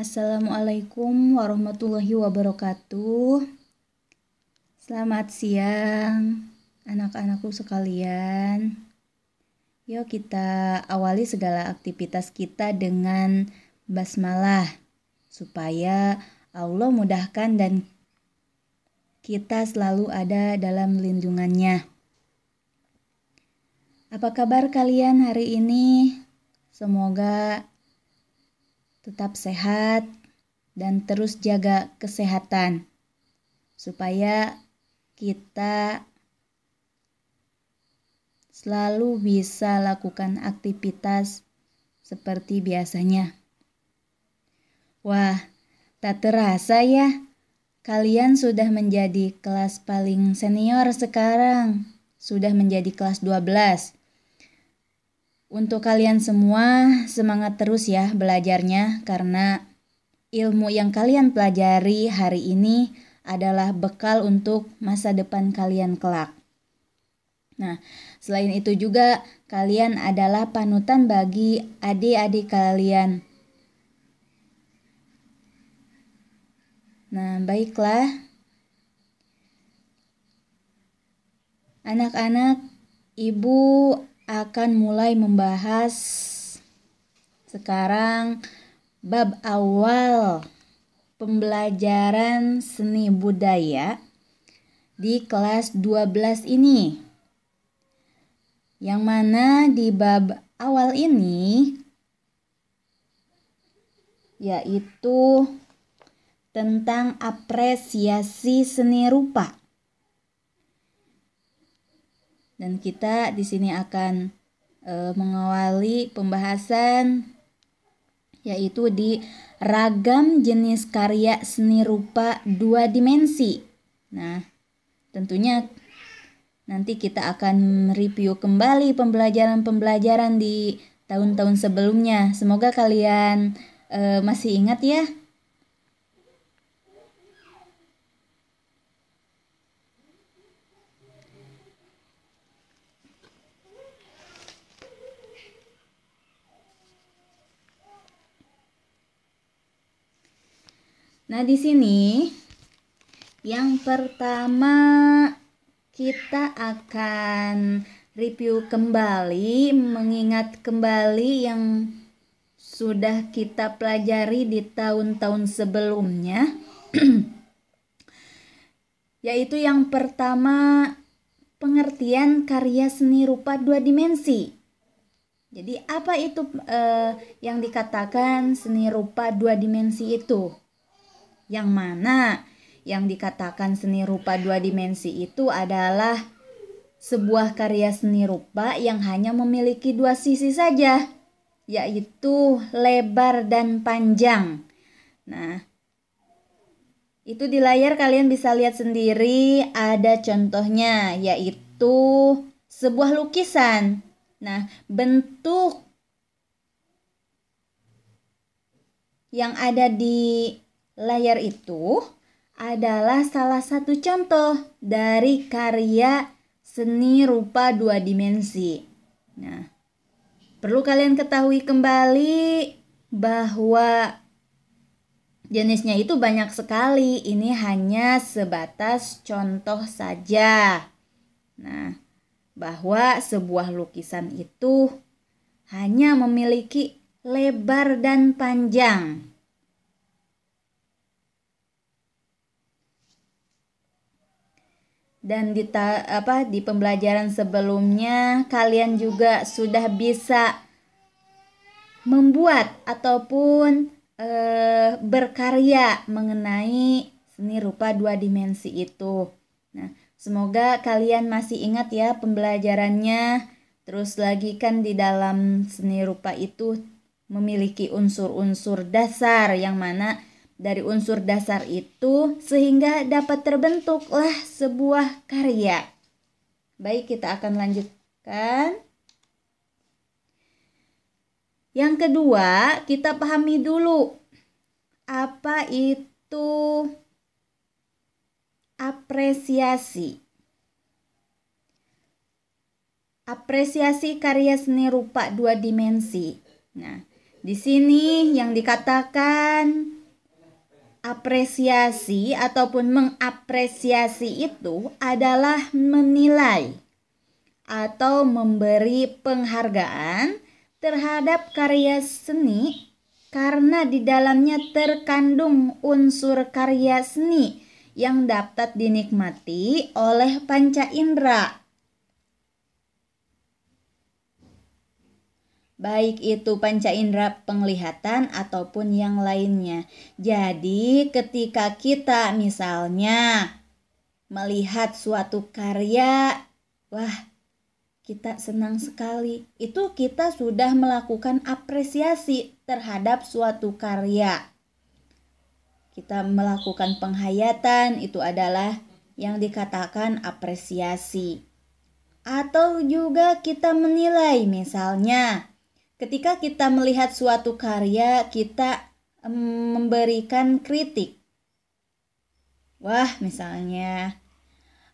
Assalamualaikum warahmatullahi wabarakatuh. Selamat siang anak-anakku sekalian. Yuk kita awali segala aktivitas kita dengan basmalah supaya Allah mudahkan dan kita selalu ada dalam lindungannya. Apa kabar kalian hari ini? Semoga tetap sehat dan terus jaga kesehatan supaya kita selalu bisa lakukan aktivitas seperti biasanya. Wah, tak terasa ya, kalian sudah menjadi kelas paling senior sekarang, sudah menjadi kelas 12. Untuk kalian semua, semangat terus ya belajarnya karena ilmu yang kalian pelajari hari ini adalah bekal untuk masa depan kalian kelak. Nah, selain itu juga kalian adalah panutan bagi adik-adik kalian. Nah, baiklah. Anak-anak, Ibu akan mulai membahas sekarang bab awal pembelajaran seni budaya di kelas 12 ini. Yang mana di bab awal ini yaitu tentang apresiasi seni rupa. Dan kita di sini akan mengawali pembahasan yaitu di ragam jenis karya seni rupa 2 dimensi. Nah, tentunya nanti kita akan review kembali pembelajaran-pembelajaran di tahun-tahun sebelumnya. Semoga kalian masih ingat ya. Nah, di sini yang pertama kita akan review kembali, mengingat kembali yang sudah kita pelajari di tahun-tahun sebelumnya. Yaitu yang pertama, pengertian karya seni rupa 2 dimensi. Jadi apa itu yang dikatakan seni rupa 2 dimensi itu? Yang mana yang dikatakan seni rupa 2 dimensi itu adalah sebuah karya seni rupa yang hanya memiliki 2 sisi saja, yaitu lebar dan panjang. Nah, itu di layar kalian bisa lihat sendiri, ada contohnya yaitu sebuah lukisan. Nah, bentuk yang ada di layar itu adalah salah satu contoh dari karya seni rupa 2 dimensi. Nah, perlu kalian ketahui kembali bahwa jenisnya itu banyak sekali. Ini hanya sebatas contoh saja. Nah, bahwa sebuah lukisan itu hanya memiliki lebar dan panjang. Dan di pembelajaran sebelumnya kalian juga sudah bisa membuat ataupun berkarya mengenai seni rupa 2 dimensi itu. Nah, semoga kalian masih ingat ya pembelajarannya. Terus lagi kan di dalam seni rupa itu memiliki unsur-unsur dasar yang mana dari unsur dasar itu sehingga dapat terbentuklah sebuah karya. Baik, kita akan lanjutkan. Yang kedua, kita pahami dulu apa itu apresiasi. Apresiasi karya seni rupa 2 dimensi. Nah, Di sini yang dikatakan apresiasi ataupun mengapresiasi itu adalah menilai atau memberi penghargaan terhadap karya seni karena di dalamnya terkandung unsur karya seni yang dapat dinikmati oleh panca indera. Baik itu panca indera penglihatan ataupun yang lainnya. Jadi ketika kita misalnya melihat suatu karya, wah kita senang sekali. Itu kita sudah melakukan apresiasi terhadap suatu karya. Kita melakukan penghayatan, itu adalah yang dikatakan apresiasi. Atau juga kita menilai, misalnya ketika kita melihat suatu karya, kita memberikan kritik. Wah, misalnya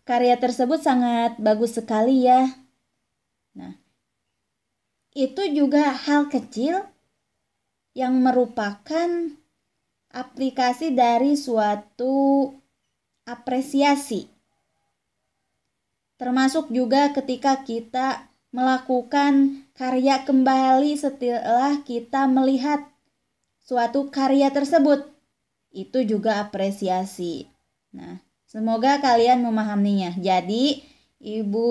karya tersebut sangat bagus sekali ya. Nah, itu juga hal kecil yang merupakan aplikasi dari suatu apresiasi. Termasuk juga ketika kita melakukan karya kembali setelah kita melihat suatu karya tersebut. Itu juga apresiasi. Nah, semoga kalian memahaminya. Jadi, Ibu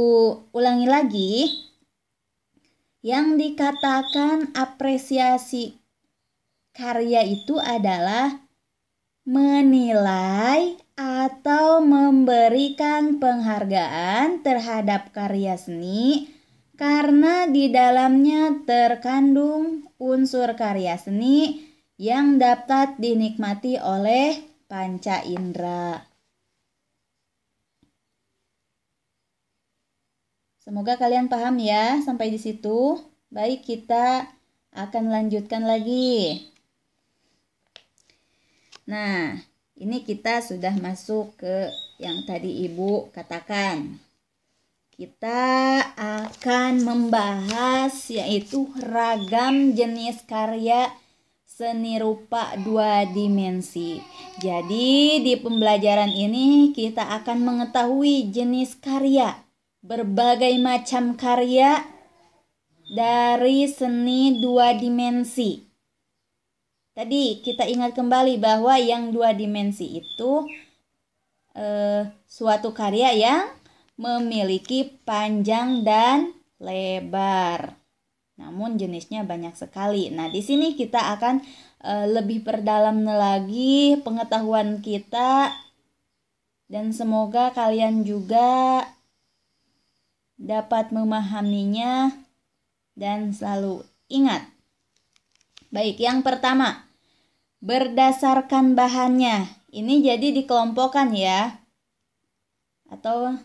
ulangi lagi. Yang dikatakan apresiasi karya itu adalah menilai atau memberikan penghargaan terhadap karya seni karena di dalamnya terkandung unsur karya seni yang dapat dinikmati oleh panca indera. Semoga kalian paham ya sampai di situ. Baik, kita akan lanjutkan lagi. Nah, ini kita sudah masuk ke yang tadi Ibu katakan. Kita akan membahas yaitu ragam jenis karya seni rupa 2 dimensi. Jadi di pembelajaran ini kita akan mengetahui jenis karya, berbagai macam karya dari seni 2 dimensi. Tadi kita ingat kembali bahwa yang 2 dimensi itu suatu karya yang memiliki panjang dan lebar. Namun jenisnya banyak sekali. Nah, di sini kita akan lebih perdalam lagi pengetahuan kita dan semoga kalian juga dapat memahaminya dan selalu ingat. Baik, yang pertama, berdasarkan bahannya. Ini jadi dikelompokkan ya. Atau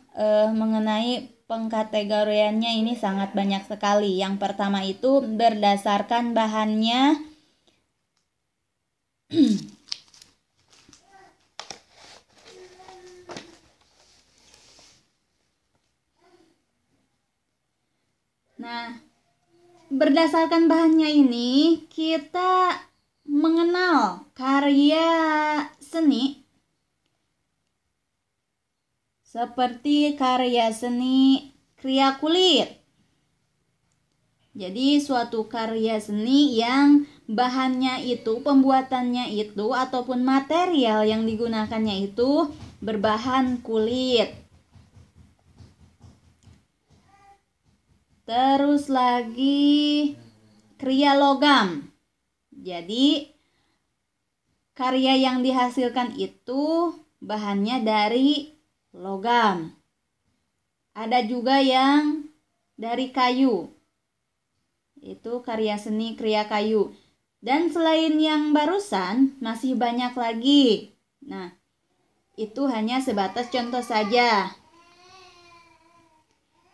mengenai pengkategoriannya ini sangat banyak sekali. Yang pertama itu berdasarkan bahannya. Nah, berdasarkan bahannya ini kita mengenal karya seni seperti karya seni kriya kulit. Jadi suatu karya seni yang bahannya itu, pembuatannya itu ataupun material yang digunakannya itu berbahan kulit. Terus lagi kriya logam. Jadi karya yang dihasilkan itu bahannya dari logam. Ada juga yang dari kayu. Itu karya seni kriya kayu. Dan selain yang barusan masih banyak lagi. Nah, itu hanya sebatas contoh saja.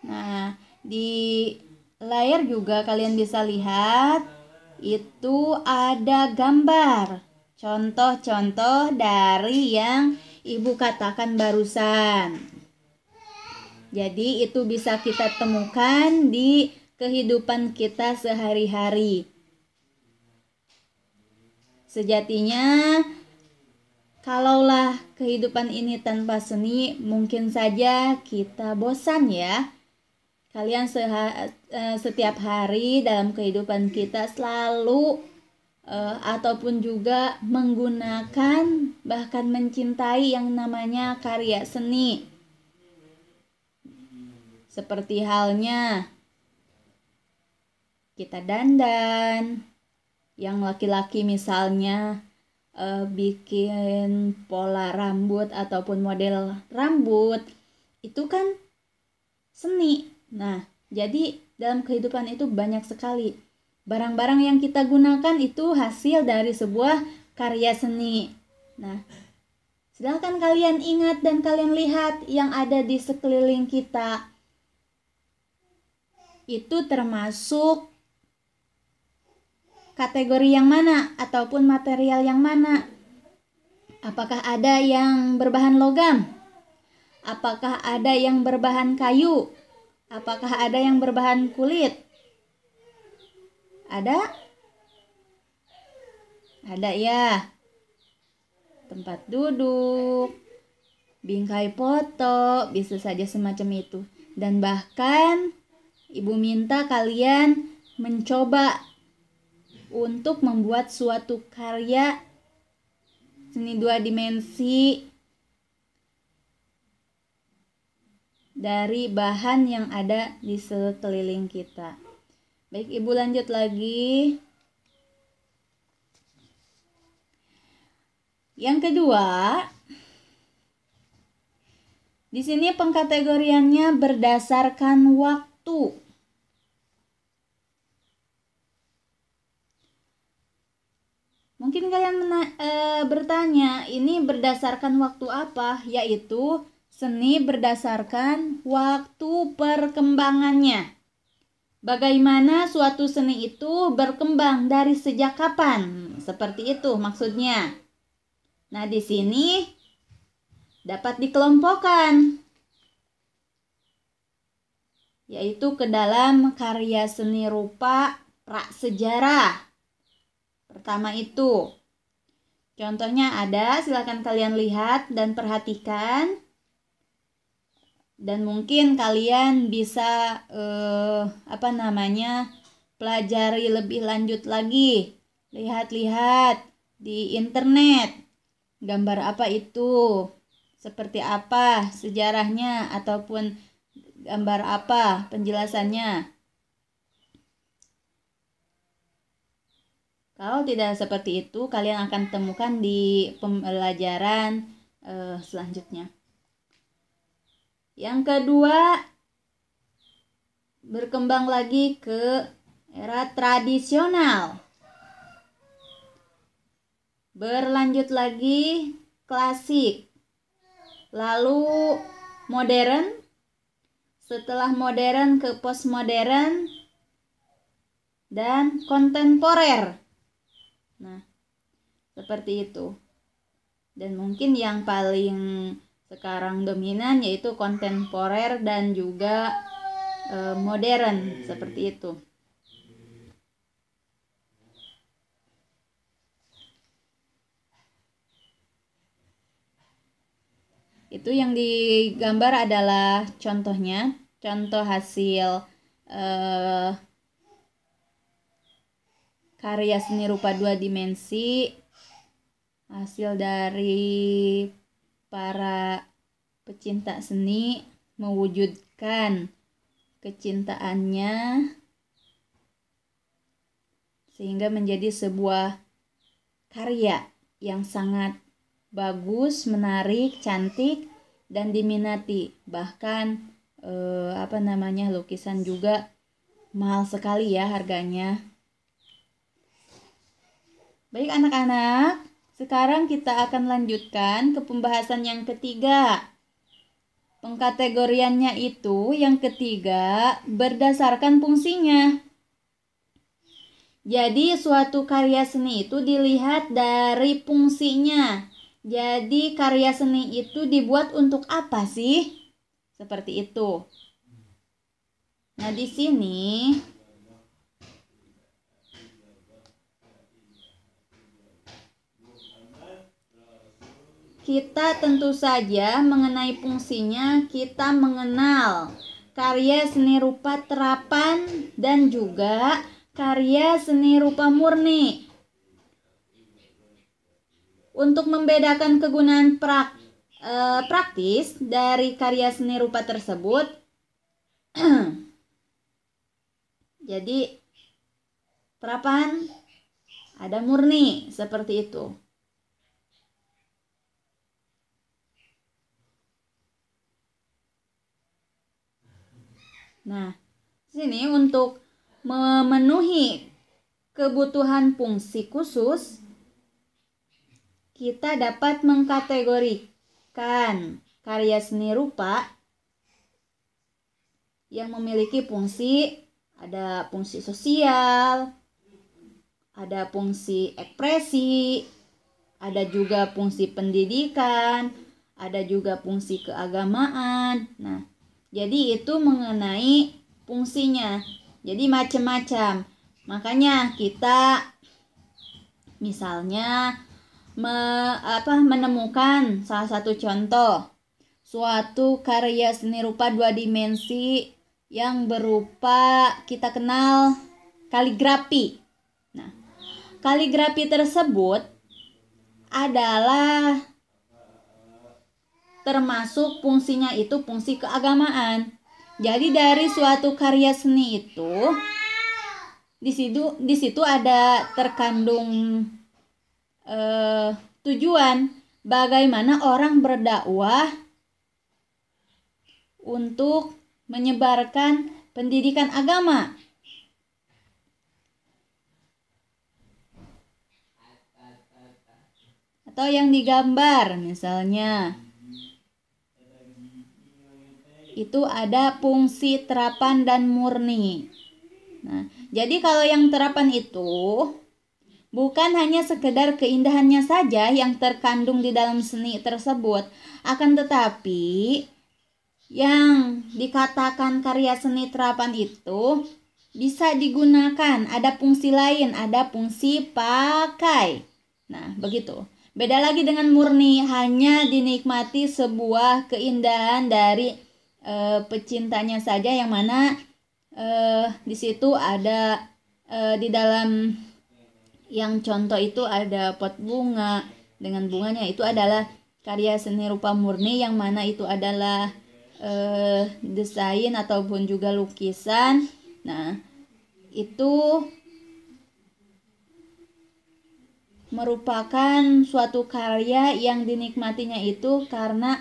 Nah, di layar juga kalian bisa lihat itu ada gambar contoh-contoh dari yang Ibu katakan barusan. Jadi itu bisa kita temukan di kehidupan kita sehari-hari. Sejatinya, kalaulah kehidupan ini tanpa seni, mungkin saja kita bosan ya. Kalian setiap hari dalam kehidupan kita selalu ataupun juga menggunakan bahkan mencintai yang namanya karya seni. Seperti halnya kita dandan, yang laki-laki misalnya bikin pola rambut ataupun model rambut, itu kan seni. Nah, jadi dalam kehidupan itu banyak sekali barang-barang yang kita gunakan itu hasil dari sebuah karya seni. Nah, silakan kalian ingat dan kalian lihat yang ada di sekeliling kita. Itu termasuk kategori yang mana ataupun material yang mana? Apakah ada yang berbahan logam? Apakah ada yang berbahan kayu? Apakah ada yang berbahan kulit? Ada? Ada ya. Tempat duduk, bingkai foto, bisa saja semacam itu. Dan bahkan Ibu minta kalian mencoba untuk membuat suatu karya seni 2 dimensi dari bahan yang ada di sekeliling kita. Baik, Ibu lanjut lagi. Yang kedua, di sini pengkategoriannya berdasarkan waktu. Mungkin kalian bertanya, ini berdasarkan waktu apa? Yaitu seni berdasarkan waktu perkembangannya. Bagaimana suatu seni itu berkembang dari sejak kapan? Seperti itu maksudnya. Nah, di sini dapat dikelompokkan, yaitu ke dalam karya seni rupa prasejarah. Pertama itu, contohnya ada, silakan kalian lihat dan perhatikan. Dan mungkin kalian bisa pelajari lebih lanjut lagi. Lihat-lihat di internet. Gambar apa itu? Seperti apa sejarahnya ataupun gambar apa penjelasannya? Kalau tidak seperti itu, kalian akan temukan di pembelajaran selanjutnya. Yang kedua, berkembang lagi ke era tradisional. Berlanjut lagi klasik. Lalu modern. Setelah modern ke postmodern dan kontemporer. Nah, seperti itu. Dan mungkin yang paling sekarang dominan yaitu kontemporer dan juga modern, seperti itu. Itu yang digambar adalah contohnya, contoh hasil karya seni rupa 2 dimensi, hasil dari para pecinta seni mewujudkan kecintaannya sehingga menjadi sebuah karya yang sangat bagus, menarik, cantik dan diminati. Bahkan lukisan juga mahal sekali ya harganya. Baik anak-anak, sekarang kita akan lanjutkan ke pembahasan yang ketiga. Pengkategoriannya itu yang ketiga berdasarkan fungsinya. Jadi suatu karya seni itu dilihat dari fungsinya. Jadi karya seni itu dibuat untuk apa sih? Seperti itu. Nah, di sini kita tentu saja mengenai fungsinya kita mengenal karya seni rupa terapan dan juga karya seni rupa murni. Untuk membedakan kegunaan praktis dari karya seni rupa tersebut, jadi terapan ada murni seperti itu. Nah, sini untuk memenuhi kebutuhan fungsi khusus, kita dapat mengkategorikan karya seni rupa yang memiliki fungsi, ada fungsi sosial, ada fungsi ekspresi, ada juga fungsi pendidikan, ada juga fungsi keagamaan. Nah, jadi itu mengenai fungsinya. Jadi macam-macam. Makanya kita misalnya menemukan salah satu contoh suatu karya seni rupa 2 dimensi yang berupa kita kenal kaligrafi. Nah, kaligrafi tersebut adalah termasuk fungsinya itu fungsi keagamaan. Jadi dari suatu karya seni itu di situ ada terkandung tujuan bagaimana orang berdakwah untuk menyebarkan pendidikan agama. Atau yang digambar misalnya itu ada fungsi terapan dan murni. Nah, jadi kalau yang terapan itu bukan hanya sekedar keindahannya saja yang terkandung di dalam seni tersebut, akan tetapi yang dikatakan karya seni terapan itu bisa digunakan, ada fungsi lain, ada fungsi pakai. Nah, begitu. Beda lagi dengan murni, hanya dinikmati sebuah keindahan dari pecintanya saja, yang mana di situ ada di dalam yang contoh itu ada pot bunga dengan bunganya, itu adalah karya seni rupa murni, yang mana itu adalah desain ataupun juga lukisan. Nah, itu merupakan suatu karya yang dinikmatinya itu karena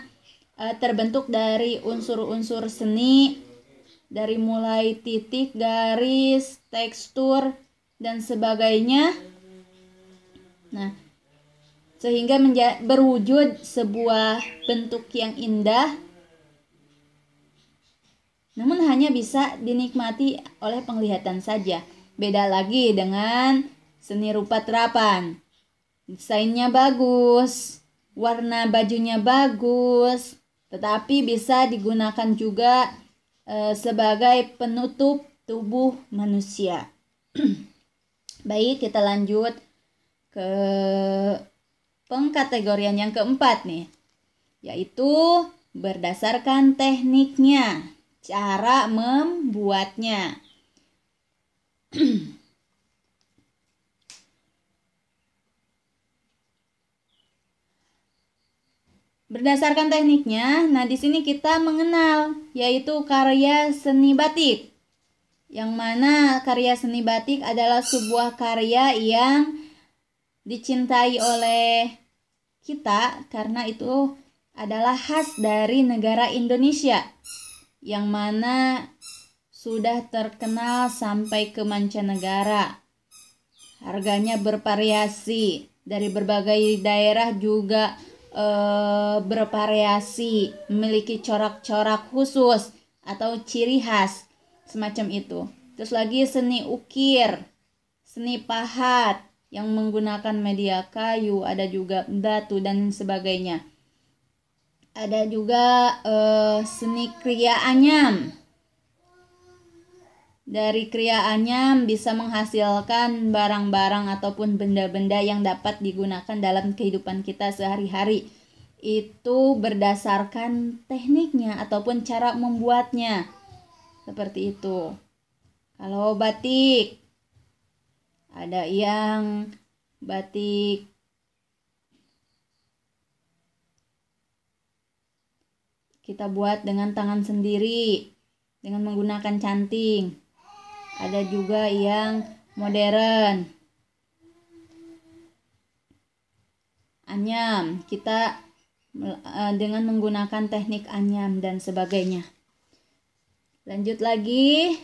terbentuk dari unsur-unsur seni, dari mulai titik, garis, tekstur, dan sebagainya. Nah, sehingga berwujud sebuah bentuk yang indah, namun hanya bisa dinikmati oleh penglihatan saja. Beda lagi dengan seni rupa terapan. Desainnya bagus, warna bajunya bagus, tetapi bisa digunakan juga sebagai penutup tubuh manusia. Baik, kita lanjut ke pengkategorian yang keempat nih, yaitu berdasarkan tekniknya, cara membuatnya. Berdasarkan tekniknya, nah di sini kita mengenal yaitu karya seni batik. Yang mana karya seni batik adalah sebuah karya yang dicintai oleh kita karena itu adalah khas dari negara Indonesia, yang mana sudah terkenal sampai ke mancanegara. Harganya bervariasi, dari berbagai daerah juga bervariasi, memiliki corak-corak khusus atau ciri khas semacam itu. Terus lagi seni ukir, seni pahat yang menggunakan media kayu, ada juga batu dan sebagainya. Ada juga seni kriya anyam. Dari kriya anyam bisa menghasilkan barang-barang ataupun benda-benda yang dapat digunakan dalam kehidupan kita sehari-hari. itu berdasarkan tekniknya ataupun cara membuatnya. Seperti itu. Kalau batik, ada yang batik kita buat dengan tangan sendiri dengan menggunakan canting. Ada juga yang modern, anyam, kita dengan menggunakan teknik anyam dan sebagainya. Lanjut lagi.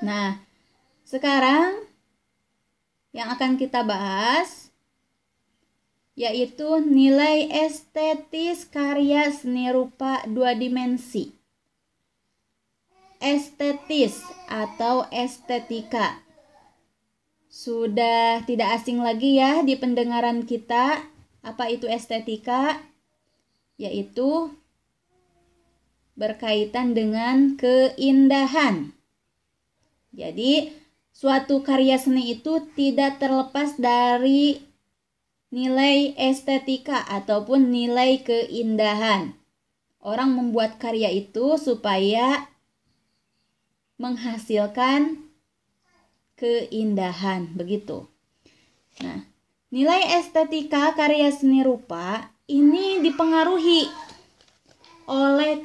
Nah, sekarang yang akan kita bahas yaitu nilai estetis karya seni rupa 2 dimensi. Estetis atau estetika. Sudah tidak asing lagi ya di pendengaran kita. Apa itu estetika? Yaitu berkaitan dengan keindahan. Jadi, suatu karya seni itu tidak terlepas dari nilai estetika ataupun nilai keindahan. Orang membuat karya itu supaya menghasilkan keindahan, begitu. Nah, nilai estetika karya seni rupa ini dipengaruhi oleh